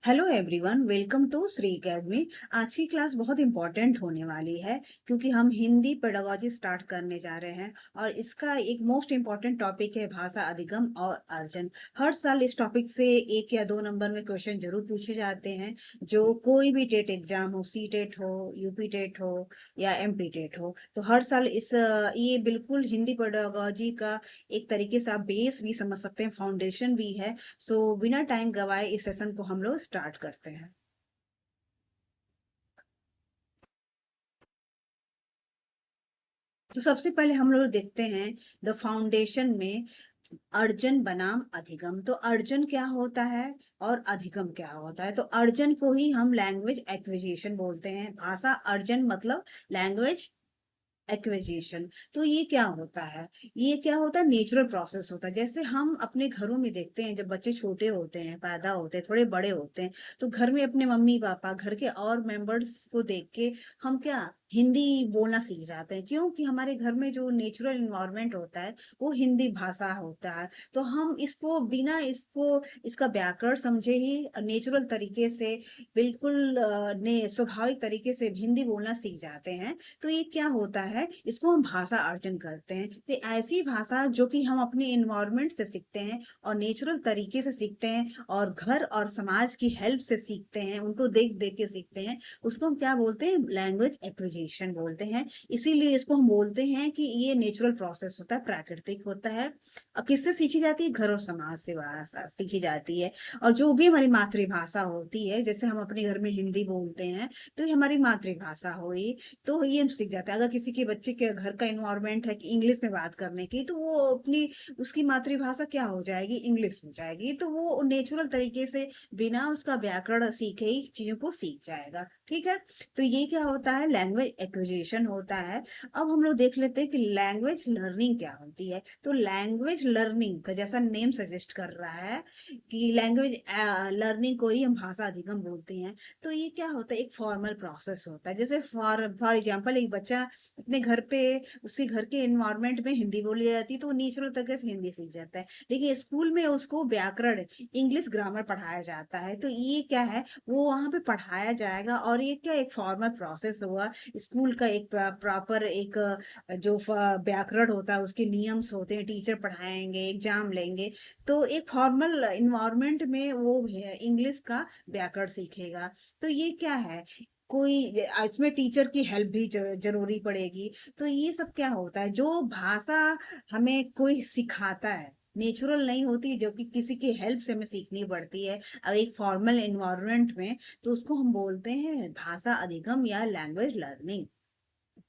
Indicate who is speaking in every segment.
Speaker 1: Hello everyone, welcome to Shri academy. आज की class बहुत इंपॉर्टेंट होने वाली है क्योंकि हम हिंदी पेडागोजी स्टार्ट करने जा रहे हैं और इसका एक मोस्ट इम्पॉर्टेंट टॉपिक है भाषा अधिगम और अर्जन। हर साल इस टॉपिक से 1 या 2 नंबर में क्वेश्चन जरूर पूछे जाते हैं। जो कोई भी टेट एग्जाम हो, सी टेट हो, यूपी टेट हो या एमपी टेट हो, तो हर साल ये बिल्कुल हिंदी पेडागोजी का एक तरीके से आप बेस भी समझ सकते हैं, फाउंडेशन भी है। सो बिना टाइम गवाए इस सेशन को हम लोग स्टार्ट करते हैं। तो सबसे पहले हम लोग देखते हैं द फाउंडेशन में अर्जन बनाम अधिगम। तो अर्जन क्या होता है और अधिगम क्या होता है? तो अर्जन को ही हम लैंग्वेज एक्विजिशन बोलते हैं। भाषा अर्जन मतलब लैंग्वेज एक्विजिशन। तो ये क्या होता है नेचुरल प्रोसेस होता है। जैसे हम अपने घरों में देखते हैं, जब बच्चे छोटे होते हैं, पैदा होते हैं, थोड़े बड़े होते हैं, तो घर में अपने मम्मी पापा, घर के और मेंबर्स को देख के हम क्या हिंदी बोलना सीख जाते हैं। क्योंकि हमारे घर में जो नेचुरल इन्वायरमेंट होता है वो हिंदी भाषा होता है। तो हम इसको बिना इसका व्याकरण समझे ही नेचुरल तरीके से बिल्कुल ने स्वाभाविक तरीके से हिंदी बोलना सीख जाते हैं। तो ये क्या होता है, इसको हम भाषा अर्जन करते हैं। तो ऐसी भाषा जो कि हम अपने इन्वायरमेंट से सीखते हैं और नेचुरल तरीके से सीखते हैं और घर और समाज की हेल्प से सीखते हैं, उनको देख देख के सीखते हैं, उसको हम क्या बोलते हैं? लैंग्वेज एक्विजिशन बोलते हैं। इसीलिए इसको हम बोलते हैं कि ये नेचुरल प्रोसेस होता है, प्राकृतिक होता है। अब किससे सीखी जाती है? घर और समाज से भाषा सीखी जाती है। और जो भी हमारी मातृभाषा होती है, जैसे हम अपने घर में हिंदी बोलते हैं, तो ये हमारी मातृभाषा हुई। तो ये सीख जाता है। अगर किसी के बच्चे के घर का इन्वायरमेंट है कि इंग्लिश में बात करने की, तो वो अपनी उसकी मातृभाषा क्या हो जाएगी? इंग्लिश हो जाएगी। तो वो नेचुरल तरीके से बिना उसका व्याकरण सीखे ही चीजों को सीख जाएगा। ठीक है। तो ये क्या होता है? लैंग्वेज एक्विजिशन होता है। अब हम लोग देख लेते हैं कि लैंग्वेज लर्निंग क्या होती है। तो लैंग्वेज लर्निंग का जैसा नेम सजेस्ट कर रहा है कि लैंग्वेज लर्निंग को ही हम भाषा अधिगम बोलते हैं। तो ये क्या होता है? एक फॉर्मल प्रोसेस होता है। जैसे फॉर फॉर एग्जांपल, एक बच्चा अपने घर पे, उसके घर के एनवायरनमेंट में हिंदी बोली जाती है तो नेचुरल तरीके से हिंदी सीख जाता है। लेकिन स्कूल में उसको व्याकरण, इंग्लिश ग्रामर पढ़ाया जाता है। तो ये क्या है, वो वहां पे पढ़ाया जाएगा और ये क्या एक फॉर्मल प्रोसेस होगा। स्कूल का एक प्रॉपर एक जो व्याकरण होता है, उसके नियम्स होते हैं, टीचर पढ़ाएंगे, एग्जाम लेंगे। तो एक फॉर्मल इन्वायरमेंट में वो इंग्लिश का व्याकरण सीखेगा। तो ये क्या है, कोई इसमें टीचर की हेल्प भी जरूरी पड़ेगी। तो ये सब क्या होता है, जो भाषा हमें कोई सिखाता है, नेचुरल नहीं होती, जो कि किसी की हेल्प से हमें सीखनी पड़ती है अब एक फॉर्मल इन्वायरमेंट में, तो उसको हम बोलते हैं भाषा अधिगम या लैंग्वेज लर्निंग।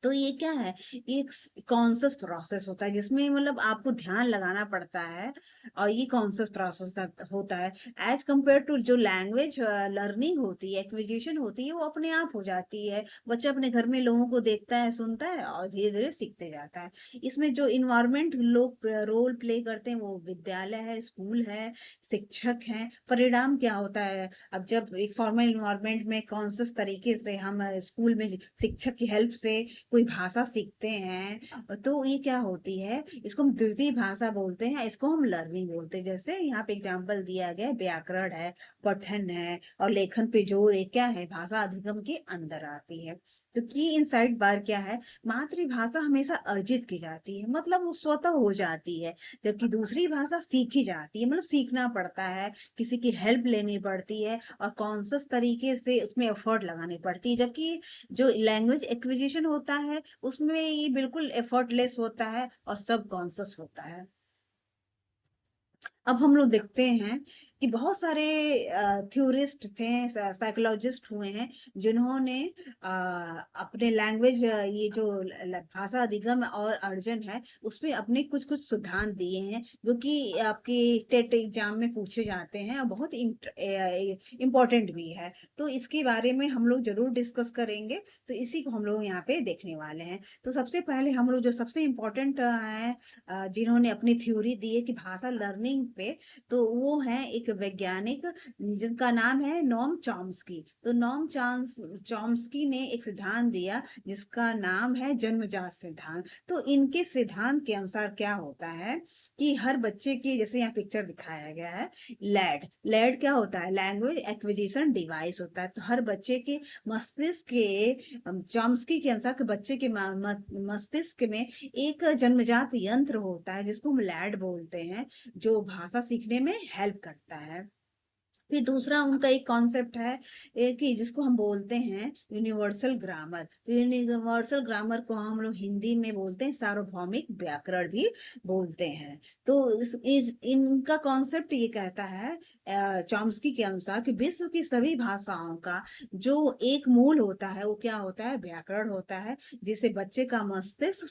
Speaker 1: तो ये क्या है, एक कॉन्शियस प्रोसेस होता है जिसमें मतलब आपको ध्यान लगाना पड़ता है। और ये कॉन्शियस प्रोसेस होता है एज कंपेयर टू जो लैंग्वेज लर्निंग होती है, एक्विजिशन होती है, वो अपने आप हो जाती है। बच्चा अपने घर में लोगों को देखता है, सुनता है और धीरे धीरे सीखते जाता है। इसमें जो इन्वायरमेंट लोग रोल प्ले करते हैं वो विद्यालय है, स्कूल है, शिक्षक हैं। परिणाम क्या होता है, अब जब एक फॉर्मल इन्वायरमेंट में कॉन्शियस तरीके से हम स्कूल में शिक्षक की हेल्प से कोई भाषा सीखते हैं, तो ये क्या होती है, इसको हम द्वितीय भाषा बोलते हैं, इसको हम लर्निंग बोलते हैं। जैसे यहाँ पे एग्जांपल दिया गया है, व्याकरण है, पठन है और लेखन पे जोर, ये क्या है, भाषा अधिगम के अंदर आती है। तो की इनसाइड बार क्या है, मातृभाषा हमेशा अर्जित की जाती है, मतलब वो स्वतः हो जाती है। जबकि दूसरी भाषा सीखी जाती है, मतलब सीखना पड़ता है, किसी की हेल्प लेनी पड़ती है और कॉन्शियस तरीके से उसमें एफर्ट लगानी पड़ती है। जबकि जो लैंग्वेज एक्विजिशन होता है उसमें ये बिल्कुल एफर्टलेस होता है और सब कॉन्शियस होता है। अब हम लोग देखते हैं कि बहुत सारे थ्योरिस्ट थे, साइकोलॉजिस्ट हुए हैं, जिन्होंने अपने लैंग्वेज, ये जो भाषा अधिगम और अर्जन है, उसमें अपने कुछ कुछ सिद्धांत दिए हैं जो कि आपके टेट एग्जाम में पूछे जाते हैं और बहुत इम्पोर्टेंट भी है। तो इसके बारे में हम लोग जरूर डिस्कस करेंगे। तो इसी को हम लोग यहाँ पे देखने वाले हैं। तो सबसे पहले हम लोग जो सबसे इम्पोर्टेंट है, जिन्होंने अपनी थ्योरी दी है कि भाषा लर्निंग पे, तो वो है एक वैज्ञानिक जिनका नाम है नोम चॉम्स्की। तो नोम चॉम्स्की ने एक सिद्धांत दिया जिसका नाम है जन्मजात सिद्धांत। तो इनके सिद्धांत के अनुसार क्या होता है कि हर बच्चे की, जैसे यहाँ पिक्चर दिखाया गया है, लैड लैड क्या होता है, लैंग्वेज एक्विजिशन डिवाइस होता है। तो हर बच्चे के मस्तिष्क के, चॉम्स्की के अनुसार कि बच्चे के मस्तिष्क में एक जन्मजात यंत्र होता है जिसको हम लैड बोलते हैं, जो भाषा सीखने में हेल्प करता है। फिर दूसरा उनका एक कॉन्सेप्ट है कि जिसको हम बोलते हैं यूनिवर्सल ग्रामर। तो यूनिवर्सल ग्रामर को हम लोग हिंदी में बोलते हैं सार्वभौमिक व्याकरण भी बोलते हैं। तो इस इनका कॉन्सेप्ट ये कहता है चॉम्स्की के अनुसार कि विश्व की सभी भाषाओं का जो एक मूल होता है वो क्या होता है, व्याकरण होता है, जिसे बच्चे का मस्तिष्क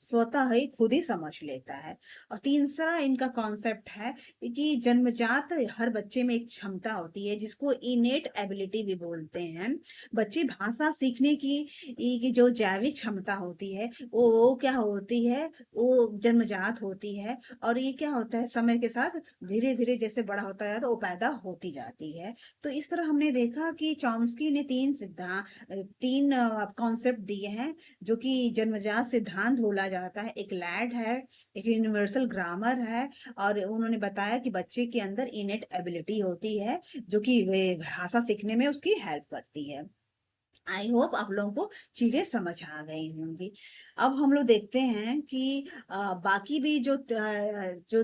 Speaker 1: स्वतः ही खुद ही समझ लेता है। और तीसरा इनका कॉन्सेप्ट है कि जन्मजात हर बच्चे में एक क्षमता होती है जिसको इनेट एबिलिटी भी बोलते हैं। बच्चे भाषा सीखने की जो जैविक क्षमता होती है वो क्या होती है, वो जन्मजात होती है। और ये क्या होता है, समय के साथ धीरे धीरे जैसे बड़ा होता है तो वो पैदा होती जाती है। तो इस तरह हमने देखा कि चॉम्स्की ने तीन कॉन्सेप्ट दिए हैं जो कि जन्मजात सिद्धांत बोला जाता है। एक लैड है, एक यूनिवर्सल ग्रामर है, और उन्होंने बताया कि बच्चे के अंदर इनेट एबिलिटी होती है जो कि वे भाषा सीखने में उसकी हेल्प करती है। आई होप आप लोगों को चीजें समझ आ गई होंगी। अब हम लोग देखते हैं कि बाकी भी जो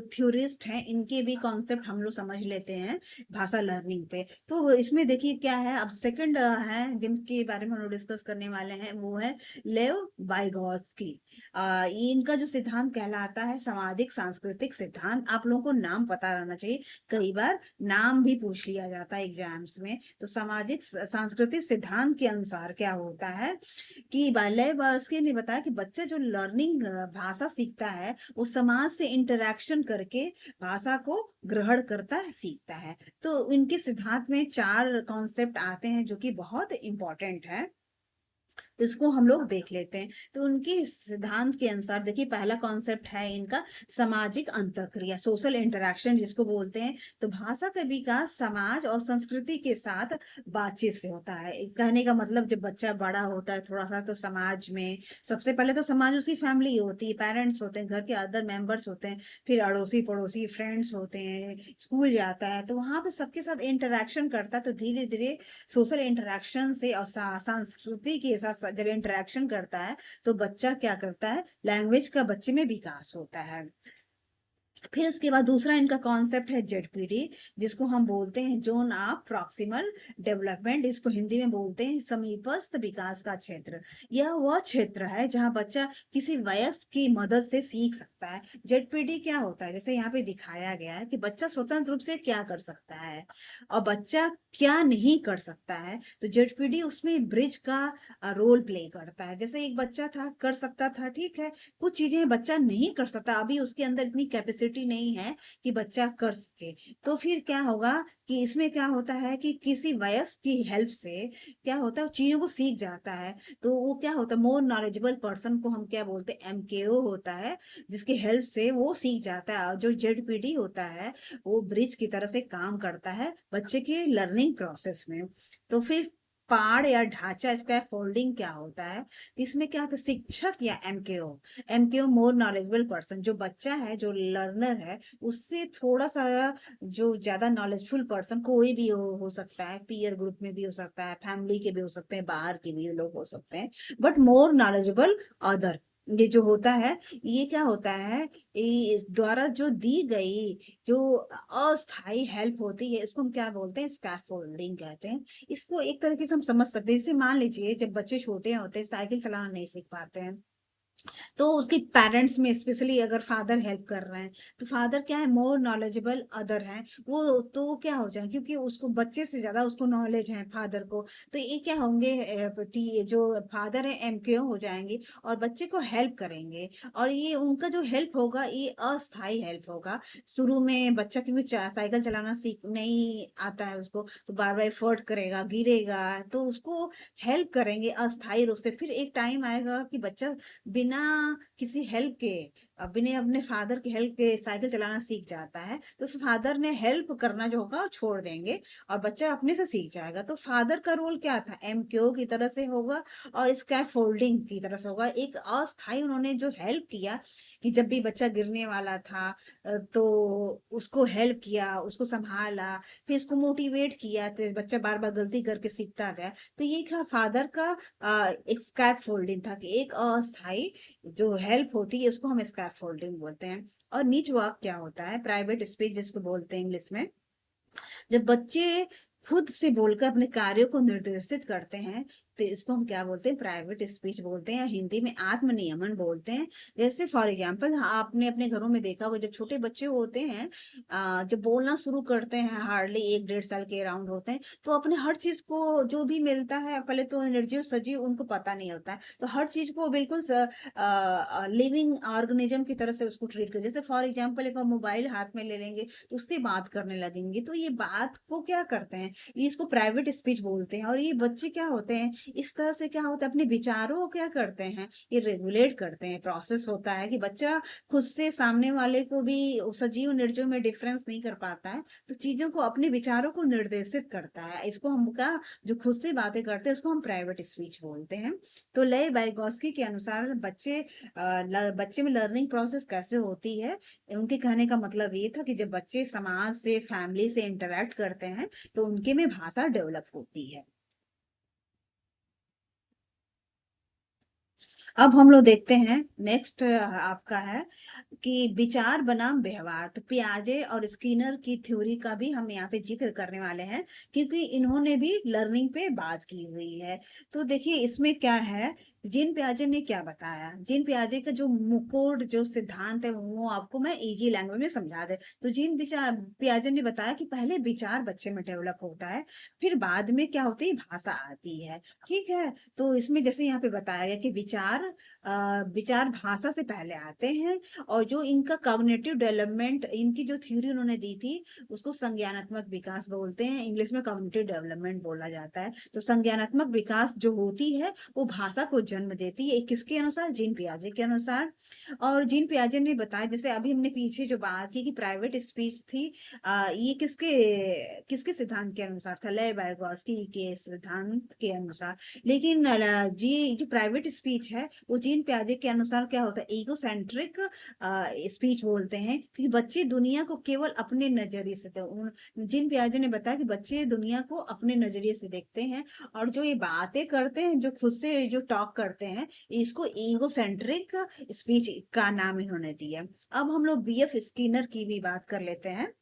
Speaker 1: थ्योरिस्ट हैं इनके भी कॉन्सेप्ट हम लोग समझ लेते हैं भाषा लर्निंग पे। तो इसमें देखिए क्या है, अब सेकंड है जिनके बारे में हम लोग डिस्कस करने वाले हैं वो है लेव वाइगोत्स्की। इनका जो सिद्धांत कहलाता है सामाजिक सांस्कृतिक सिद्धांत। आप लोगों को नाम पता रहना चाहिए, कई बार नाम भी पूछ लिया जाता है एग्जाम्स में। तो सामाजिक सांस्कृतिक सिद्धांत के अनुसार क्या होता है कि बाल्यवयस्क ने बताया कि बच्चा जो लर्निंग भाषा सीखता है वो समाज से इंटरेक्शन करके भाषा को ग्रहण करता है, सीखता है। तो इनके सिद्धांत में 4 कॉन्सेप्ट आते हैं जो कि बहुत इंपॉर्टेंट है, तो इसको हम लोग देख लेते हैं। तो उनके सिद्धांत के अनुसार देखिए पहला कॉन्सेप्ट है इनका सामाजिक अंतःक्रिया, सोशल इंटरेक्शन जिसको बोलते हैं। तो भाषा का विकास समाज और संस्कृति के साथ बातचीत से होता है। कहने का मतलब जब बच्चा बड़ा होता है थोड़ा सा तो समाज में, सबसे पहले तो समाज उसकी फैमिली होती है, पेरेंट्स होते हैं, घर के अदर मेंबर्स होते हैं, फिर अड़ोसी पड़ोसी फ्रेंड्स होते हैं, स्कूल जाता है तो वहां पे सबके साथ इंटरेक्शन करता है। तो धीरे धीरे सोशल इंटरेक्शन से और संस्कृति के साथ जब इंटरेक्शन करता है तो बच्चा क्या करता है, लैंग्वेज का बच्चे में विकास होता है। फिर उसके बाद दूसरा इनका कॉन्सेप्ट है जेडपीडी, जिसको हम बोलते हैं जोन ऑफ प्रॉक्सिमल डेवलपमेंट। इसको हिंदी में बोलते हैं समीपस्थ विकास का क्षेत्र। यह वह क्षेत्र है जहां बच्चा किसी वयस्क की मदद से सीख सकता है। जेडपीडी क्या होता है, जैसे यहाँ पे दिखाया गया है कि बच्चा स्वतंत्र रूप से क्या कर सकता है और बच्चा क्या नहीं कर सकता है। तो जेडपीडी उसमें ब्रिज का रोल प्ले करता है। जैसे एक बच्चा था, कर सकता था, ठीक है, कुछ चीजें बच्चा नहीं कर सकता, अभी उसके अंदर इतनी कैपेसिटी नहीं है कि बच्चा कर सके। तो फिर क्या होगा कि इसमें क्या होता है कि किसी वयस्क की हेल्प से क्या होता है, चीजों को सीख जाता है। तो वो क्या होता है, मोर नॉलेजेबल पर्सन को हम क्या बोलते हैं, एमकेओ होता है, जिसकी हेल्प से वो सीख जाता है। और जो जेडपीडी होता है वो ब्रिज की तरह से काम करता है बच्चे के लर्निंग प्रोसेस में। तो फिर पाड़ या ढांचा स्कैफ फोल्डिंग क्या होता है, इसमें क्या होता है, शिक्षक या एमकेओ मोर नॉलेजेबल पर्सन, जो बच्चा है जो लर्नर है उससे थोड़ा सा जो ज्यादा नॉलेजफुल पर्सन, कोई भी हो सकता है, पीयर ग्रुप में भी हो सकता है, फैमिली के भी हो सकते हैं, बाहर के भी लोग हो सकते हैं, बट मोर नॉलेजेबल अदर, ये जो होता है, ये क्या होता है, द्वारा जो दी गई जो अस्थाई हेल्प होती है उसको हम क्या बोलते हैं, स्कैफोल्डिंग कहते हैं। इसको एक तरीके से हम समझ सकते हैं, जैसे मान लीजिए जब बच्चे छोटे होते हैं, साइकिल चलाना नहीं सीख पाते हैं, तो उसके पेरेंट्स में स्पेशली अगर फादर हेल्प कर रहे हैं तो फादर क्या है, मोर नॉलेजेबल अदर है, वो तो क्या हो जाए, क्योंकि उसको बच्चे से ज्यादा उसको नॉलेज है फादर को, तो ये क्या होंगे, जो फादर है एमकेओ हो जाएंगे और बच्चे को हेल्प करेंगे। और ये उनका जो हेल्प होगा ये अस्थाई हेल्प होगा। शुरू में बच्चा क्योंकि साइकिल चलाना सीख नहीं आता है उसको, तो बार बार एफर्ट करेगा, गिरेगा, तो उसको हेल्प करेंगे अस्थाई रूप से। फिर एक टाइम आएगा कि बच्चा बिना किसी हेल्प के अपने अपने फादर की हेल्प के साइकिल चलाना सीख जाता है, तो फादर ने हेल्प करना जो होगा वो छोड़ देंगे और बच्चा अपने से सीख जाएगा। तो फादर का रोल क्या था, एमक्यू की तरह से होगा और स्कैफोल्डिंग की तरह से होगा। एक अस्थायी उन्होंने जो हेल्प किया कि जब भी बच्चा गिरने वाला था तो उसको हेल्प किया, उसको संभाला, फिर उसको मोटिवेट किया, तो बच्चा बार बार गलती करके सीखता गया। तो ये था फादर का एक स्कैफोल्डिंग था कि एक अस्थायी जो हेल्प होती है उसको हम स्कैफोल्डिंग बोलते हैं। और निच वर्क क्या होता है, प्राइवेट स्पीच जिसको बोलते हैं इंग्लिश में, जब बच्चे खुद से बोलकर अपने कार्यों को निर्देशित करते हैं तो इसको हम क्या बोलते हैं, प्राइवेट स्पीच बोलते हैं, या हिंदी में आत्म नियमन बोलते हैं। जैसे फॉर एग्जांपल आपने अपने घरों में देखा होगा, जब छोटे बच्चे होते हैं जब बोलना शुरू करते हैं, हार्डली 1-1.5 साल के अराउंड होते हैं, तो अपने हर चीज को जो भी मिलता है, पहले तो निर्जीव सजीव उनको पता नहीं होता है, तो हर चीज को बिल्कुल लिविंग ऑर्गेनिज्म की तरह से उसको ट्रीट कर, जैसे फॉर एग्जांपल एक मोबाइल हाथ में ले लेंगे तो उससे बात करने लगेंगे, तो ये बात को क्या करते हैं, ये इसको प्राइवेट स्पीच बोलते हैं। और ये बच्चे क्या होते हैं, इस तरह से क्या होता है, अपने विचारों को क्या करते हैं, ये रेगुलेट करते हैं। प्रोसेस होता है कि बच्चा खुद से सामने वाले को भी सजीव निर्जीव में डिफरेंस नहीं कर पाता है, तो चीजों को अपने विचारों को निर्देशित करता है। इसको हम क्या, जो खुद से बातें करते हैं उसको हम प्राइवेट स्पीच बोलते हैं। तो ले वाइगोस्की के अनुसार बच्चे में लर्निंग प्रोसेस कैसे होती है, उनके कहने का मतलब ये था कि जब बच्चे समाज से, फैमिली से इंटरेक्ट करते हैं तो उनके में भाषा डेवलप होती है। अब हम लोग देखते हैं नेक्स्ट आपका है कि विचार बनाम व्यवहार। तो पियाजे और स्किनर की थ्योरी का भी हम यहाँ पे जिक्र करने वाले हैं, क्योंकि इन्होंने भी लर्निंग पे बात की हुई है। तो देखिए इसमें क्या है, जीन पियाजे ने क्या बताया, जीन पियाजे का जो मुकोड जो सिद्धांत है वो आपको मैं इजी लैंग्वेज में समझा दे। तो जीन पियाजे ने बताया कि पहले विचार बच्चे में डेवलप होता है, फिर बाद में क्या होती है, भाषा आती है। ठीक है, तो इसमें जैसे यहाँ पे बताया गया कि विचार भाषा से पहले आते हैं, और जो इनका कॉग्निटिव डेवलपमेंट, इनकी जो थ्योरी उन्होंने दी थी उसको संज्ञानात्मक विकास बोलते हैं, इंग्लिश में कॉग्निटिव डेवलपमेंट बोला जाता है। तो संज्ञानात्मक विकास जो होती है वो भाषा को जन्म देती है, किसके अनुसार, जीन पियाजे के अनुसार। और जीन पियाजे ने बताया, जैसे अभी हमने पीछे जो बात की कि प्राइवेट स्पीच थी, ये किसके किसके सिद्धांत के अनुसार था, ले वाइगोस्की के सिद्धांत के अनुसार। लेकिन जी जो प्राइवेट स्पीच है वो जीन पियाजे के अनुसार क्या होता है, ईगोसेंट्रिक स्पीच बोलते हैं, क्योंकि बच्चे दुनिया को केवल अपने नजरिए से, जीन पियाजे ने बताया कि बच्चे दुनिया को अपने नजरिए से देखते हैं, और जो ये बातें करते हैं, जो खुद से जो टॉक करते हैं, इसको ईगोसेंट्रिक स्पीच का नाम इन्होंने दिया। अब हम लोग बीएफ स्किनर की भी बात कर लेते हैं।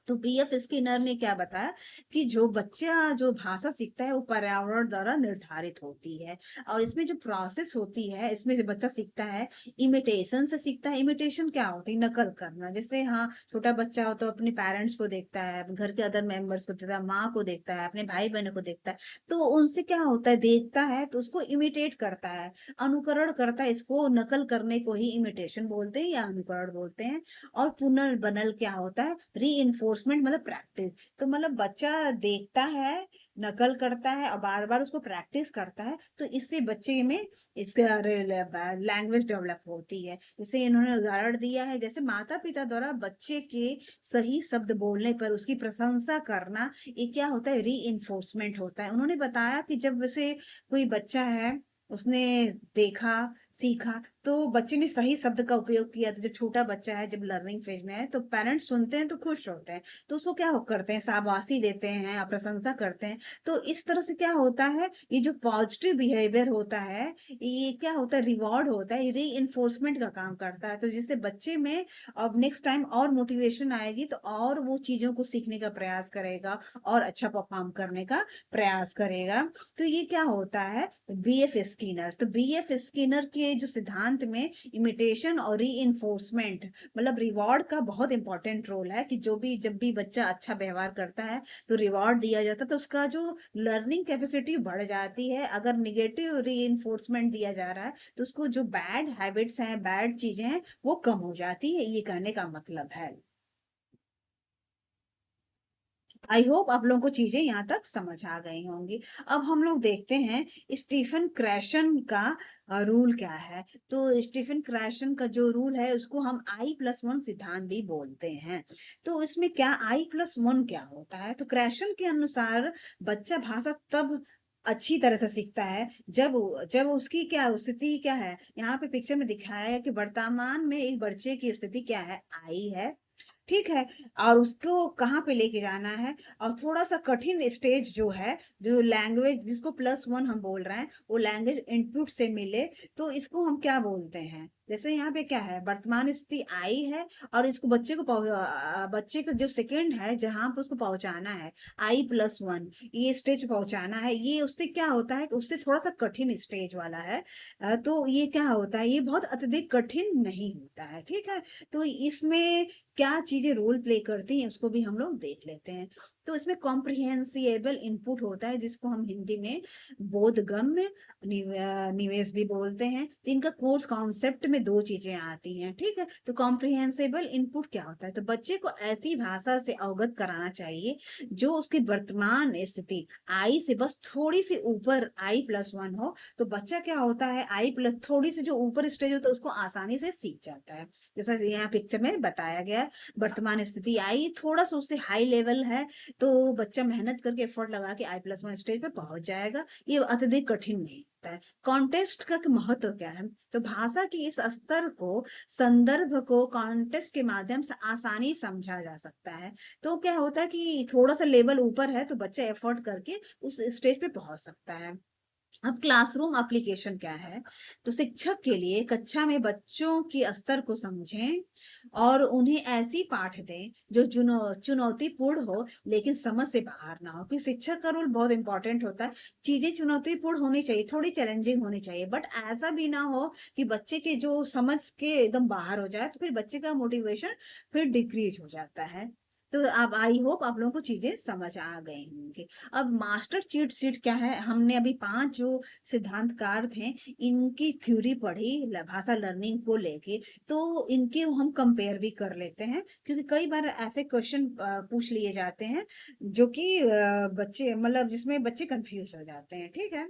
Speaker 1: तो बीएफ स्किनर ने क्या बताया कि जो बच्चा जो भाषा सीखता है वो पर्यावरण द्वारा निर्धारित होती है, और इसमें जो प्रोसेस होती है, इसमें जो बच्चा सीखता है, इमिटेशन से सीखता है। इमिटेशन क्या होती है, नकल करना। जैसे हाँ, छोटा बच्चा हो तो अपने पेरेंट्स को देखता है, घर के अदर मेंबर्स को देखता है, माँ को देखता है, अपने भाई बहनों को देखता है, तो उनसे क्या होता है, देखता है तो उसको इमिटेट करता है, अनुकरण करता है। इसको नकल करने को ही इमिटेशन बोलते हैं या अनुकरण बोलते हैं। और पुनर्बनल क्या होता है, री इन्फोर्समेंट मतलब प्रैक्टिस। तो मतलब बच्चा देखता है, नकल करता है और बार बार उसको प्रैक्टिस करता है, तो इससे बच्चे में इसका लैंग्वेज डेवलप होती है। जैसे इन्होंने उदाहरण दिया है, जैसे माता पिता द्वारा बच्चे के सही शब्द बोलने पर उसकी प्रशंसा करना, ये क्या होता है, री इन्फोर्समेंट होता है। उन्होंने बताया कि जब वैसे कोई बच्चा है, उसने देखा, सीखा, तो बच्चे ने सही शब्द का उपयोग किया, तो जब छोटा बच्चा है, जब लर्निंग फेज में है, तो पेरेंट्स सुनते हैं तो खुश होते हैं, तो उसको क्या करते हैं, शाबाशी देते हैं, प्रशंसा करते हैं। तो इस तरह से क्या होता है, ये जो पॉजिटिव बिहेवियर होता है, ये क्या होता है, रिवॉर्ड होता है, ये री इन्फोर्समेंट का काम करता है। तो जिससे बच्चे में अब नेक्स्ट टाइम और मोटिवेशन आएगी, तो और वो चीजों को सीखने का प्रयास करेगा और अच्छा परफॉर्म करने का प्रयास करेगा। तो ये क्या होता है, बीएफ स्किनर। तो बीएफ स्किनर के जो सिद्धांत में इमिटेशन और रीइंफोर्समेंट मतलब रिवॉर्ड का बहुत इंपॉर्टेंट रोल है, कि जो भी जब भी बच्चा अच्छा व्यवहार करता है तो रिवॉर्ड दिया जाता है, तो उसका जो लर्निंग कैपेसिटी बढ़ जाती है। अगर निगेटिव रीइंफोर्समेंट दिया जा रहा है तो उसको जो बैड हैबिट्स हैं, बैड चीजें हैं, वो कम हो जाती है, ये कहने का मतलब है। आई होप आप लोगों को चीजें यहाँ तक समझ आ गई होंगी। अब हम लोग देखते हैं स्टीफन क्रैशन का रूल क्या है। तो स्टीफन क्रैशन का जो रूल है उसको हम I+1 सिद्धांत भी बोलते हैं। तो इसमें क्या I+1 क्या होता है, तो क्रैशन के अनुसार बच्चा भाषा तब अच्छी तरह से सीखता है जब जब उसकी क्या स्थिति क्या है, यहाँ पे पिक्चर में दिखाया है कि वर्तमान में एक बच्चे की स्थिति क्या है, आई है, ठीक है, और उसको कहाँ पे लेके जाना है, और थोड़ा सा कठिन स्टेज जो है, जो लैंग्वेज जिसको +1 हम बोल रहे हैं, वो लैंग्वेज इनपुट से मिले, तो इसको हम क्या बोलते हैं, जैसे यहाँ पे क्या है, वर्तमान स्थिति आई है, और इसको बच्चे का जो सेकंड है जहां पे उसको पहुंचाना है, I+1, ये स्टेज पे पहुंचाना है, ये उससे क्या होता है कि उससे थोड़ा सा कठिन स्टेज वाला है। तो ये क्या होता है, ये बहुत अत्यधिक कठिन नहीं होता है, ठीक है। तो इसमें क्या चीजें रोल प्ले करती हैं उसको भी हम लोग देख लेते हैं। तो इसमें कॉम्प्रिहेंसिबल इनपुट होता है जिसको हम हिंदी में बोधगम्य निवेश भी बोलते हैं। तो इनका कोर्स कॉन्सेप्ट में दो चीजें आती हैं, ठीक है। तो कॉम्प्रिहेंसिबल इनपुट क्या होता है, तो बच्चे को ऐसी भाषा से अवगत कराना चाहिए जो उसकी वर्तमान स्थिति आई से बस थोड़ी सी ऊपर I+1 हो। तो बच्चा क्या होता है, आई प्लस थोड़ी सी जो ऊपर स्टेज होता है उसको आसानी से सीख जाता है। जैसा यहाँ पिक्चर में बताया गया है, वर्तमान स्थिति आई थोड़ा सा उससे हाई लेवल है, तो बच्चा मेहनत करके एफर्ट लगा के I+1 स्टेज पे पहुंच जाएगा। ये अत्यधिक कठिन नहीं होता है। कॉन्टेस्ट का महत्व क्या है, तो भाषा की इस स्तर को, संदर्भ को कॉन्टेस्ट के माध्यम से आसानी समझा जा सकता है। तो क्या होता है कि थोड़ा सा लेवल ऊपर है तो बच्चा एफर्ट करके उस स्टेज पे पहुंच सकता है। अब क्लासरूम एप्लीकेशन क्या है, तो शिक्षक के लिए कक्षा में बच्चों के स्तर को समझें और उन्हें ऐसी पाठ दें जो चुनौतीपूर्ण हो लेकिन समझ से बाहर ना हो, क्योंकि शिक्षक का रोल बहुत इंपॉर्टेंट होता है। चीजें चुनौतीपूर्ण होनी चाहिए, थोड़ी चैलेंजिंग होनी चाहिए, बट ऐसा भी ना हो कि बच्चे के जो समझ के एकदम बाहर हो जाए, तो फिर बच्चे का मोटिवेशन फिर डिक्रीज हो जाता है। तो अब आई होप आप लोगों को चीजें समझ आ गई होंगी। अब मास्टर चीट शीट क्या है, हमने अभी 5 जो सिद्धांतकार थे इनकी थ्योरी पढ़ी भाषा लर्निंग को लेके, तो इनके हम कंपेयर भी कर लेते हैं, क्योंकि कई बार ऐसे क्वेश्चन पूछ लिए जाते हैं जो कि बच्चे मतलब जिसमें बच्चे कंफ्यूज हो जाते हैं, ठीक है।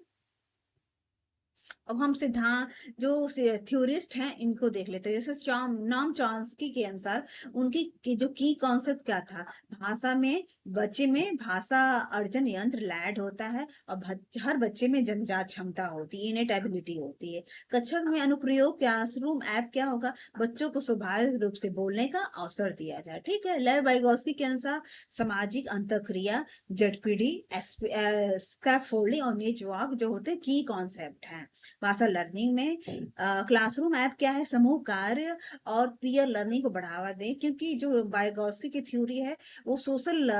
Speaker 1: अब हम सिद्धांत जो थ्योरिस्ट हैं इनको देख लेते हैं, जैसे नॉम चॉम्स्की के अनुसार उनकी जो की कॉन्सेप्ट क्या था, भाषा में बच्चे में भाषा अर्जन यंत्र लैड होता है, और हर बच्चे में जन्मजात क्षमता होती है, इनेट एबिलिटी होती है। कक्षक में अनुप्रयोग क्लासरूम ऐप क्या होगा, बच्चों को स्वाभाविक रूप से बोलने का अवसर दिया जाए, ठीक है। लेव वाइगोस्की के अनुसार सामाजिक अंतःक्रिया, ZPD, स्कैफोल्डिंग और नेटवर्क जो होते हैं की कॉन्सेप्ट हैं भाषा लर्निंग में। क्लासरूम ऐप क्या है, समूह कार्य और पीयर लर्निंग को बढ़ावा दें, क्योंकि जो वाइगोस्की की थ्योरी है वो सोशल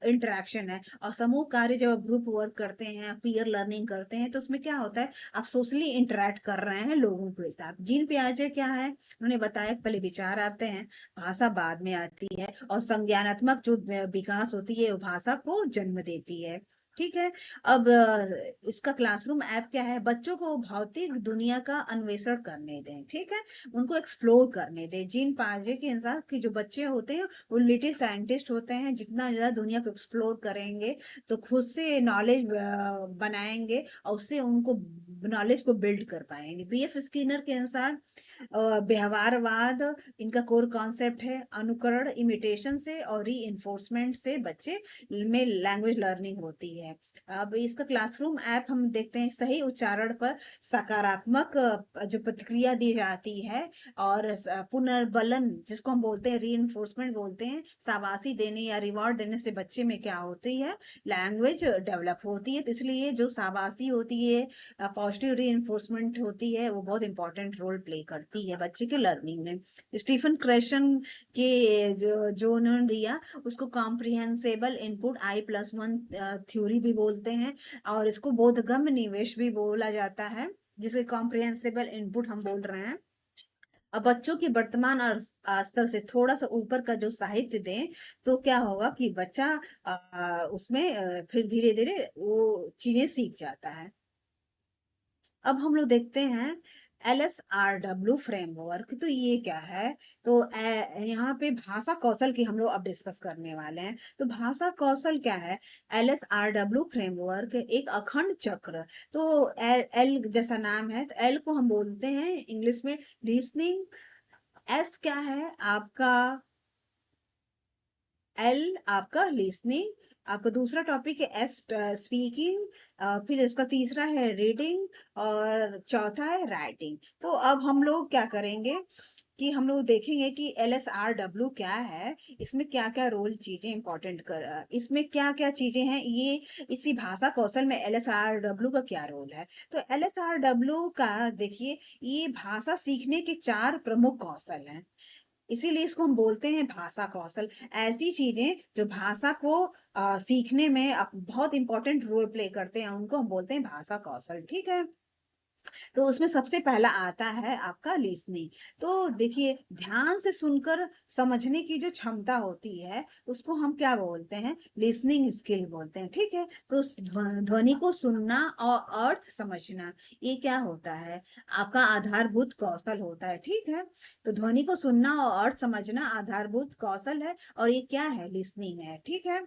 Speaker 1: इंटरेक्शन है, और समूह कार्य जब आप ग्रुप वर्क करते हैं, पीयर लर्निंग करते हैं, तो उसमें क्या होता है, आप सोशली इंटरेक्ट कर रहे हैं लोगों के साथ। जीन पियाजे क्या है, उन्होंने बताया कि पहले विचार आते हैं, भाषा बाद में आती है, और संज्ञानात्मक जो विकास होती है वो भाषा को जन्म देती है, ठीक है। अब इसका क्लासरूम ऐप क्या है, बच्चों को भौतिक दुनिया का अन्वेषण करने दें, ठीक है, उनको एक्सप्लोर करने दें। जीन पाजे के अनुसार कि जो बच्चे होते हैं वो लिटिल साइंटिस्ट होते हैं, जितना ज्यादा दुनिया को एक्सप्लोर करेंगे तो खुद से नॉलेज बनाएंगे, और उससे उनको नॉलेज को बिल्ड कर पाएंगे। BF स्किनर के अनुसार व्यवहारवाद इनका कोर कॉन्सेप्ट है, अनुकरण इमिटेशन से और री से बच्चे में लैंग्वेज लर्निंग होती है। अब इसका क्लासरूम ऐप हम देखते हैं, सही उच्चारण पर सकारात्मक जो प्रतिक्रिया दी जाती है, और पुनर्बलन जिसको हम बोलते हैं री बोलते हैं, शाबाशी देने या रिवॉर्ड देने से बच्चे में क्या होती है, लैंग्वेज डेवलप होती है। तो इसलिए जो शाबाशी होती है, पॉजिटिव री होती है, वो बहुत इंपॉर्टेंट रोल प्ले करती है बच्चे के लर्निंग में। स्टीफन क्रेशन के जो उन्होंने दिया उसको कॉम्प्रिहेंसिबल इनपुट I+1 थ्योरी भी बोलते हैं, और इसको बोधगम्य निवेश भी बोला जाता है, जिसे कॉम्प्रिहेंसिबल इनपुट हम बोल रहे हैं। अब बच्चों के वर्तमान और स्तर से थोड़ा सा ऊपर का जो साहित्य दें, तो क्या होगा कि बच्चा उसमें फिर धीरे धीरे वो चीजें सीख जाता है। अब हम लोग देखते हैं LSRW फ्रेमवर्क, तो ये क्या है? तो यहाँ पे भाषा कौशल की हम लोग अब डिस्कस करने वाले हैं। तो भाषा कौशल क्या है? LSRW फ्रेमवर्क एक अखंड चक्र। तो एल जैसा नाम है, तो एल को हम बोलते हैं इंग्लिश में लिसनिंग। एस क्या है आपका? एल आपका लिसनिंग। आपका दूसरा टॉपिक है एस स्पीकिंग। फिर इसका तीसरा है रीडिंग और चौथा है राइटिंग। तो अब हम लोग क्या करेंगे कि हम लोग देखेंगे कि LSRW क्या है, इसमें क्या क्या रोल चीजें इंपॉर्टेंट इसमें क्या क्या चीजें हैं, ये इसी भाषा कौशल में LSRW का क्या रोल है। तो LSRW का देखिए, ये भाषा सीखने के 4 प्रमुख कौशल हैं, इसीलिए इसको हम बोलते हैं भाषा कौशल। ऐसी चीजें जो भाषा को सीखने में बहुत इंपॉर्टेंट रोल प्ले करते हैं, उनको हम बोलते हैं भाषा कौशल। ठीक है, तो उसमें सबसे पहला आता है आपका लिसनिंग। तो देखिए, ध्यान से सुनकर समझने की जो क्षमता होती है, उसको हम क्या बोलते हैं? लिसनिंग स्किल बोलते हैं। ठीक है, तो ध्वनि को सुनना और अर्थ समझना, ये क्या होता है? आपका आधारभूत कौशल होता है। ठीक है, तो ध्वनि को सुनना और अर्थ समझना आधारभूत कौशल है, और ये क्या है? लिसनिंग है। ठीक है,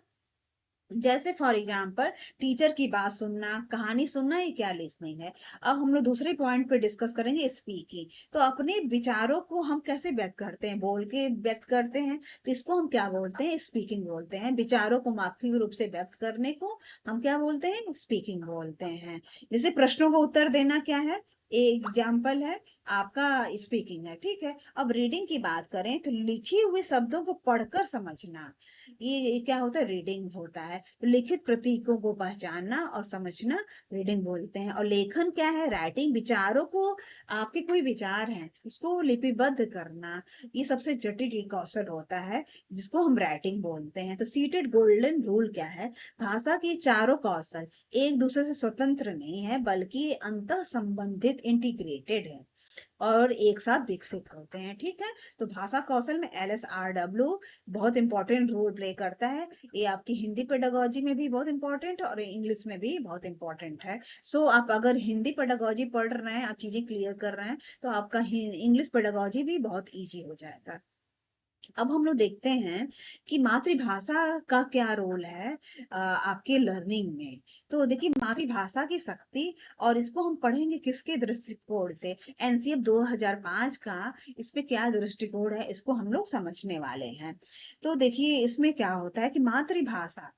Speaker 1: जैसे फॉर एग्जाम्पल टीचर की बात सुनना, कहानी सुनना, ये क्या लिसनिंग है। अब हम लोग दूसरे पॉइंट पे डिस्कस करेंगे स्पीकिंग। तो अपने विचारों को हम कैसे व्यक्त करते हैं? बोल के व्यक्त करते हैं, तो इसको हम क्या बोलते हैं? स्पीकिंग बोलते हैं। विचारों को मौखिक रूप से व्यक्त करने को हम क्या बोलते हैं? स्पीकिंग बोलते हैं। जैसे प्रश्नों का उत्तर देना क्या है? एग्जाम्पल है आपका, स्पीकिंग है। ठीक है, अब रीडिंग की बात करें तो लिखे हुए शब्दों को पढ़कर समझना, ये क्या होता है? रीडिंग होता है। तो लिखित प्रतीकों को पहचानना और समझना रीडिंग बोलते हैं। और लेखन क्या है? राइटिंग। विचारों को, आपके कोई विचार हैं उसको लिपिबद्ध करना, ये सबसे जटिल कौशल होता है, जिसको हम राइटिंग बोलते हैं। तो सीटेड गोल्डन रूल क्या है? भाषा के चारों कौशल एक दूसरे से स्वतंत्र नहीं है, बल्कि अंतः संबंधित, इंटीग्रेटेड है और एक साथ विकसित होते हैं। ठीक है, तो भाषा कौशल में LSRW बहुत इंपॉर्टेंट रोल प्ले करता है। ये आपकी हिंदी पेडागोजी में भी बहुत इंपॉर्टेंट और इंग्लिश में भी बहुत इंपॉर्टेंट है। सो आप अगर हिंदी पेडागोजी पढ़ रहे हैं, आप चीजें क्लियर कर रहे हैं, तो आपका इंग्लिश पेडागोजी भी बहुत ईजी हो जाएगा। अब हम लोग देखते हैं कि मातृभाषा का क्या रोल है आपके लर्निंग में। तो देखिए, मातृभाषा की शक्ति, और इसको हम पढ़ेंगे किसके दृष्टिकोण से? एनसीएफ 2005 का इस पे क्या दृष्टिकोण है, इसको हम लोग समझने वाले हैं। तो देखिए, इसमें क्या होता है कि मातृभाषा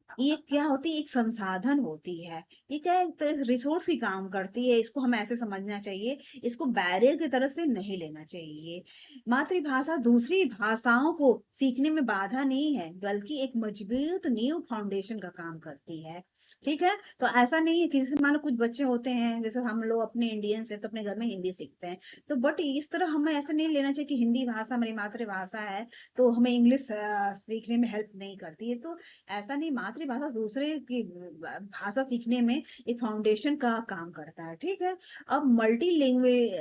Speaker 1: ये क्या होती है? एक संसाधन होती है। ये क्या है? एक रिसोर्स की काम करती है, इसको हमें ऐसे समझना चाहिए, इसको बैरियर की तरह से नहीं लेना चाहिए। मातृभाषा दूसरी भाषाओं को सीखने में बाधा नहीं है, बल्कि एक मजबूत नींव फाउंडेशन का काम करती है। ठीक है, तो ऐसा नहीं है कि जैसे मान लो कुछ बच्चे होते हैं, जैसे हम लोग अपने इंडियन से तो अपने घर में हिंदी सीखते हैं, तो बट इस तरह हमें ऐसा नहीं लेना चाहिए कि हिंदी भाषा हमारी मातृभाषा है तो हमें इंग्लिश सीखने में हेल्प नहीं करती है। तो ऐसा नहीं, मातृभाषा दूसरे की भाषा सीखने में एक फाउंडेशन का काम करता है। ठीक है, अब मल्टी लैंग्वेज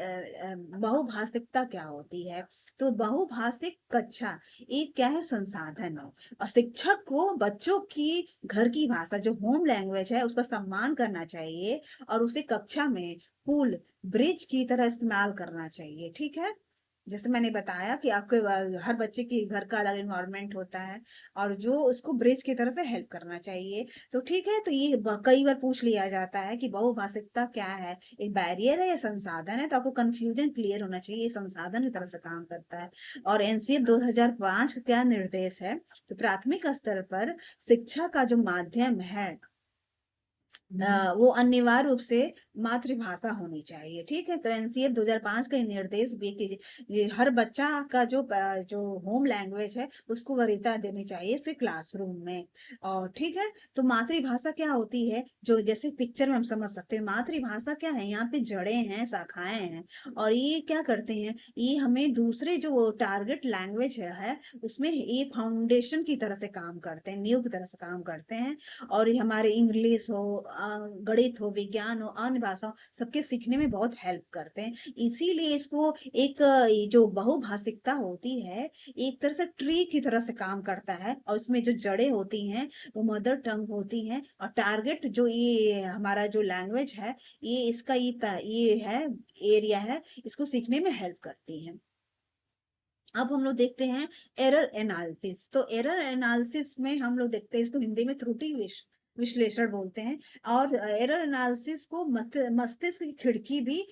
Speaker 1: बहुभाषिकता क्या होती है? तो बहुभाषिक कक्षा एक क्या है? संसाधन है, और शिक्षक को बच्चों की घर की भाषा जो होम लैंग्वेज है उसका सम्मान करना चाहिए, और उसे कक्षा में पुल ब्रिज की तरह इस्तेमाल करना चाहिए। ठीक है, जैसे मैंने बताया कि आपके हर बच्चे के घर का अलग इन्वायरमेंट होता है, और जो उसको ब्रिज की तरह से हेल्प करना चाहिए। तो ठीक है, तो ये कई बार पूछ लिया जाता है कि बहुभाषिकता क्या है? एक बैरियर है या संसाधन है? तो आपको कंफ्यूजन क्लियर होना चाहिए, ये संसाधन की तरह से काम करता है। और एनसीएफ 2005 का क्या निर्देश है? तो प्राथमिक स्तर पर शिक्षा का जो माध्यम है, वो अनिवार्य रूप से मातृभाषा होनी चाहिए। ठीक है, तो एनसीएफ 2005 का निर्देश भी कि ये हर बच्चा का जो होम लैंग्वेज है उसको वरीयता देनी चाहिए उसके क्लासरूम में। और ठीक है, तो मातृभाषा क्या होती है? जो जैसे पिक्चर में हम समझ सकते हैं, मातृभाषा क्या है? यहाँ पे जड़ें हैं, शाखाएं हैं, और ये क्या करते हैं? ये हमें दूसरे जो टारगेट लैंग्वेज है उसमें ये फाउंडेशन की तरह से काम करते हैं, नींव की तरह से काम करते हैं। और ये हमारे इंग्लिश हो, गणित हो, विज्ञान हो, अन्य भाषा हो, सबके सीखने में बहुत हेल्प करते हैं। इसीलिए इसको एक ये जो बहुभाषिकता होती है, एक तरह से ट्री की तरह से काम करता है, और इसमें जो जड़ें होती हैं वो मदर टंग होती हैं, और टारगेट जो ये हमारा जो लैंग्वेज है, ये इसका ये है एरिया है, इसको सीखने में हेल्प करती है। अब हम लोग देखते हैं एरर एनालिसिस। तो एरर एनालिसिस में हम लोग देखते हैं, इसको हिंदी में त्रुटि विश्लेषण बोलते हैं, और एरर एनालिसिस को मस्तिष्क की खिड़की भी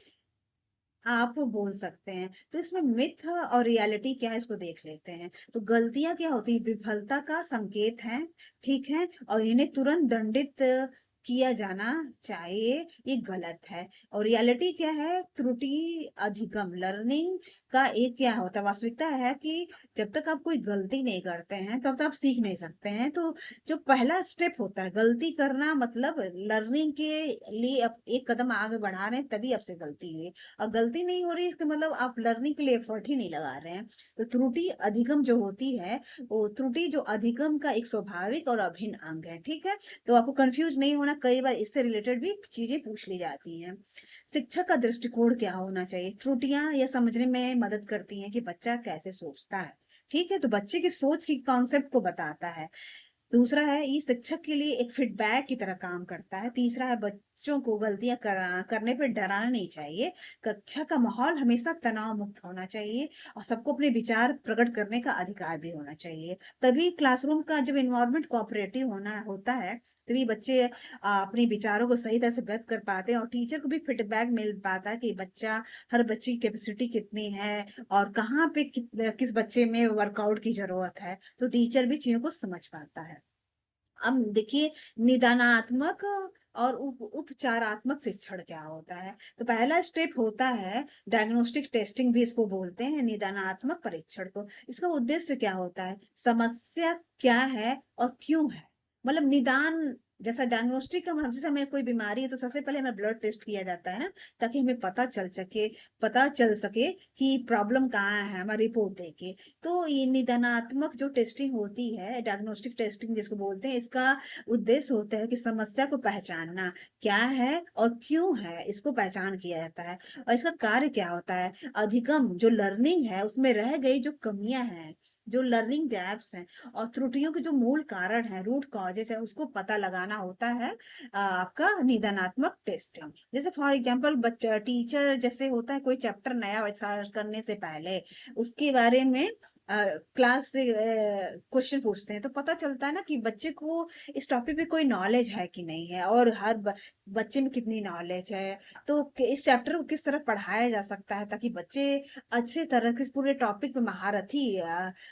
Speaker 1: आप बोल सकते हैं। तो इसमें मिथ और रियलिटी क्या है, इसको देख लेते हैं। तो गलतियां क्या होती है, विफलता का संकेत है, ठीक है, और इन्हें तुरंत दंडित किया जाना चाहिए, ये गलत है। और रियलिटी क्या है, त्रुटि अधिगम, लर्निंग का एक क्या होता है, वास्तविकता है कि जब तक आप कोई गलती नहीं करते हैं तब तक आप सीख नहीं सकते हैं। तो जो पहला स्टेप होता है गलती करना, मतलब लर्निंग के लिए आप एक कदम आगे बढ़ा रहे हैं, तभी आपसे गलती हुई। और गलती नहीं हो रही, इसका मतलब आप लर्निंग के लिए एफर्ट ही नहीं लगा रहे हैं। तो त्रुटि अधिगम जो होती है, वो त्रुटि जो अधिगम का एक स्वाभाविक और अभिन्न अंग है, ठीक है। तो आपको कंफ्यूज नहीं होना, कई बार इससे रिलेटेड भी चीजें पूछ ली जाती हैं। शिक्षक का दृष्टिकोण क्या होना चाहिए, त्रुटियां यह समझने में मदद करती हैं कि बच्चा कैसे सोचता है, ठीक है, तो बच्चे की सोच की कॉन्सेप्ट को बताता है। दूसरा है, ये शिक्षक के लिए एक फीडबैक की तरह काम करता है। तीसरा है, बच्चों को गलतियां करने पर डराना नहीं चाहिए। कक्षा का माहौल हमेशा तनाव मुक्त होना चाहिए, और सबको अपने विचार प्रकट करने का अधिकार भी होना चाहिए। तभी क्लासरूम का जब इन्वायरमेंट कोऑपरेटिव होना होता है, तभी बच्चे अपने विचारों को सही तरह से व्यक्त कर पाते हैं, और टीचर को भी फीडबैक मिल पाता है कि बच्चा, हर बच्चे की कैपेसिटी कितनी है, और कहाँ पे किस बच्चे में वर्कआउट की जरूरत है। तो टीचर भी चीजों को समझ पाता है। अब देखिए, निदानात्मक और उपचारात्मक शिक्षण क्या होता है। तो पहला स्टेप होता है डायग्नोस्टिक टेस्टिंग, भी इसको बोलते हैं निदानात्मक परीक्षण को। इसका उद्देश्य क्या होता है, समस्या क्या है और क्यों है, मतलब निदान, जैसा डायग्नोस्टिक का मतलब, जैसे हमें कोई बीमारी है तो सबसे पहले हमें ब्लड टेस्ट किया जाता है ना, ताकि हमें पता चल सके कि प्रॉब्लम कहाँ है, हमारी रिपोर्ट देके। तो ये निदानात्मक जो टेस्टिंग होती है, डायग्नोस्टिक टेस्टिंग जिसको बोलते हैं, इसका उद्देश्य होता है कि समस्या को पहचानना, क्या है और क्यों है, इसको पहचान किया जाता है। और इसका कार्य क्या होता है, अधिगम जो लर्निंग है उसमें रह गई जो कमियां हैं, जो लर्निंग गैप्स हैं, और त्रुटियों के जो मूल कारण है, रूट कॉजेज है, उसको पता लगाना होता है आपका निदानात्मक टेस्टिंग। जैसे फॉर एग्जांपल, बच्चा टीचर जैसे होता है, कोई चैप्टर नया स्टार्ट करने से पहले उसके बारे में क्लास से क्वेश्चन पूछते हैं, तो पता चलता है ना कि बच्चे को इस टॉपिक पे कोई नॉलेज है कि नहीं है, और हर बच्चे में कितनी नॉलेज है। तो इस चैप्टर को किस तरह पढ़ाया जा सकता है, ताकि बच्चे अच्छे तरह के इस पूरे टॉपिक पे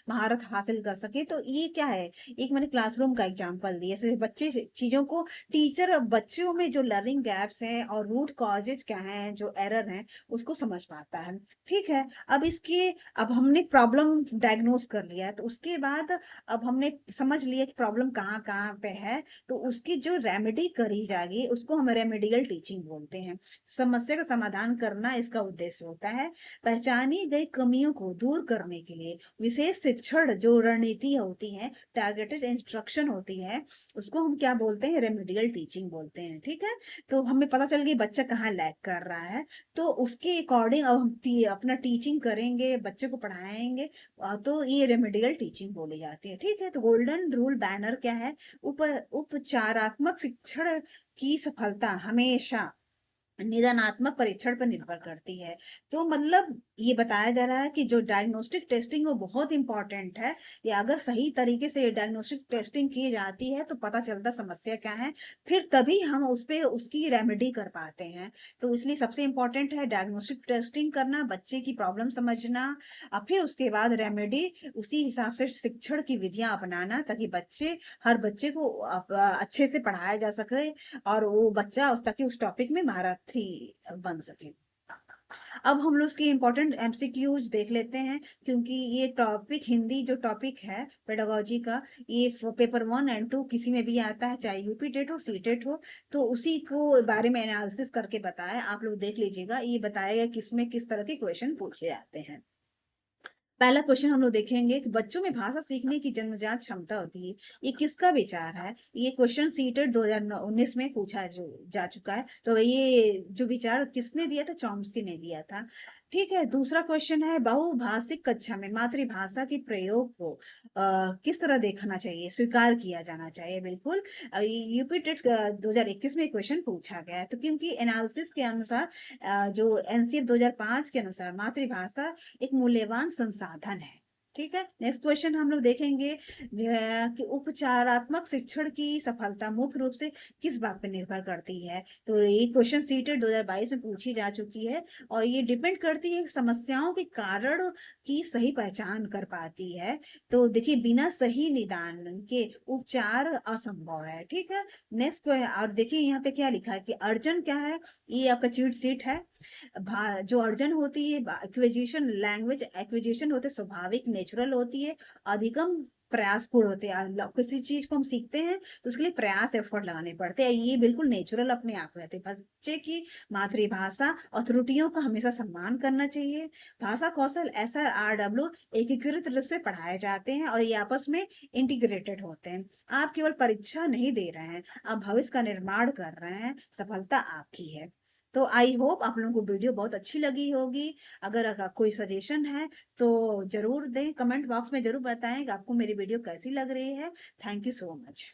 Speaker 1: महारत हासिल कर सके। तो ये क्या है, एक मैंने क्लासरूम का एग्जांपल दिया, जैसे बच्चे चीजों को, टीचर बच्चों में जो लर्निंग गैप्स हैं और रूट कॉजेज क्या हैं, जो एरर हैं, उसको समझ पाता है, ठीक है। अब हमने प्रॉब्लम डायग्नोस कर लिया है, तो उसके बाद अब हमने समझ लिया कि प्रॉब्लम कहाँ कहाँ पे है, तो उसकी जो रेमेडी करी जाएगी उसको हम रेमेडियल टीचिंग बोलते हैं। समस्या का समाधान करना इसका उद्देश्य होता है। पहचानी गई कमियों को दूर करने के लिए विशेष शिक्षण जो रणनीति होती है, टारगेटेड इंस्ट्रक्शन होती है, उसको हम क्या बोलते हैं, रेमेडियल टीचिंग बोलते हैं, ठीक है। तो हमें पता चल गया बच्चा कहाँ लैग कर रहा है, तो उसके अकॉर्डिंग अब हम अपना टीचिंग करेंगे, बच्चे को पढ़ाएंगे, तो ये रेमेडियल टीचिंग बोली जाती है, ठीक है। तो गोल्डन रूल बैनर क्या है, उपचारात्मक शिक्षण की सफलता हमेशा निदानात्मक परीक्षण पर निर्भर करती है। तो मतलब ये बताया जा रहा है कि जो डायग्नोस्टिक टेस्टिंग वो बहुत इंपॉर्टेंट है। या अगर सही तरीके से डायग्नोस्टिक टेस्टिंग की जाती है तो पता चलता समस्या क्या है, फिर तभी हम उस पे उसकी रेमेडी कर पाते हैं। तो इसलिए सबसे इंपॉर्टेंट है डायग्नोस्टिक टेस्टिंग करना, बच्चे की प्रॉब्लम समझना, और फिर उसके बाद रेमेडी, उसी हिसाब से शिक्षण की विधियां अपनाना, ताकि हर बच्चे को अच्छे से पढ़ाया जा सके, और वो बच्चा ताकि उस टॉपिक में महारथी बन सके। अब हम लोग उसकी इंपॉर्टेंट एमसीक्यूज देख लेते हैं, क्योंकि ये टॉपिक, हिंदी जो टॉपिक है पेडागोजी का, ये पेपर 1 और 2 किसी में भी आता है, चाहे यूपी टेट हो, सी टेट हो, तो उसी को बारे में एनालिसिस करके बताया, आप लोग देख लीजिएगा, ये बताएगा किसमें किस तरह के क्वेश्चन पूछे जाते हैं। पहला क्वेश्चन हम लोग देखेंगे कि बच्चों में भाषा सीखने की जन्मजात क्षमता होती है, ये किसका विचार है? ये क्वेश्चन सीटेट 2019 में पूछा जा चुका है। तो ये जो विचार किसने दिया था? चॉम्स्की ने दिया था। ठीक है, दूसरा क्वेश्चन है बहुभाषिक कक्षा में मातृभाषा के प्रयोग को किस तरह देखना चाहिए, स्वीकार किया जाना चाहिए? बिल्कुल। यूपी टेट 2021 में क्वेश्चन पूछा गया है। तो क्योंकि एनालिसिस के अनुसार जो एनसीएफ 2005 के अनुसार मातृभाषा एक मूल्यवान संसाधन है। ठीक है, नेक्स्ट क्वेश्चन हम लोग देखेंगे कि उपचारात्मक शिक्षण की सफलता मुख्य रूप से किस बात पर निर्भर करती है? तो ये क्वेश्चन सीटेट 2022 में पूछी जा चुकी है और ये डिपेंड करती है समस्याओं के कारण की सही पहचान कर पाती है। तो देखिए, बिना सही निदान के उपचार असंभव है। ठीक है, नेक्स्ट और देखिए यहाँ पे क्या लिखा है कि अर्जन क्या है? ये आपका चीट सीट है। जो अर्जन होती है एक्विजिशन, लैंग्वेज एक्विजिशन होते स्वाभाविक नेचुरल होती है, अधिगम प्रयासपूर्ण होते हैं। किसी चीज को हम सीखते हैं तो उसके लिए प्रयास एफर्ट लगाने पड़ते हैं, ये बिल्कुल नेचुरल अपने आप रहते हैं। बच्चे की मातृभाषा और त्रुटियों का हमेशा सम्मान करना चाहिए। भाषा कौशल SRW एकीकृत रूप से पढ़ाए जाते हैं और ये आपस में इंटीग्रेटेड होते हैं। आप केवल परीक्षा नहीं दे रहे हैं, आप भविष्य का निर्माण कर रहे हैं, सफलता आपकी है। तो आई होप आप लोगों को वीडियो बहुत अच्छी लगी होगी। अगर कोई सजेशन है तो जरूर दें, कमेंट बॉक्स में जरूर बताएं कि आपको मेरी वीडियो कैसी लग रही है। Thank you so much.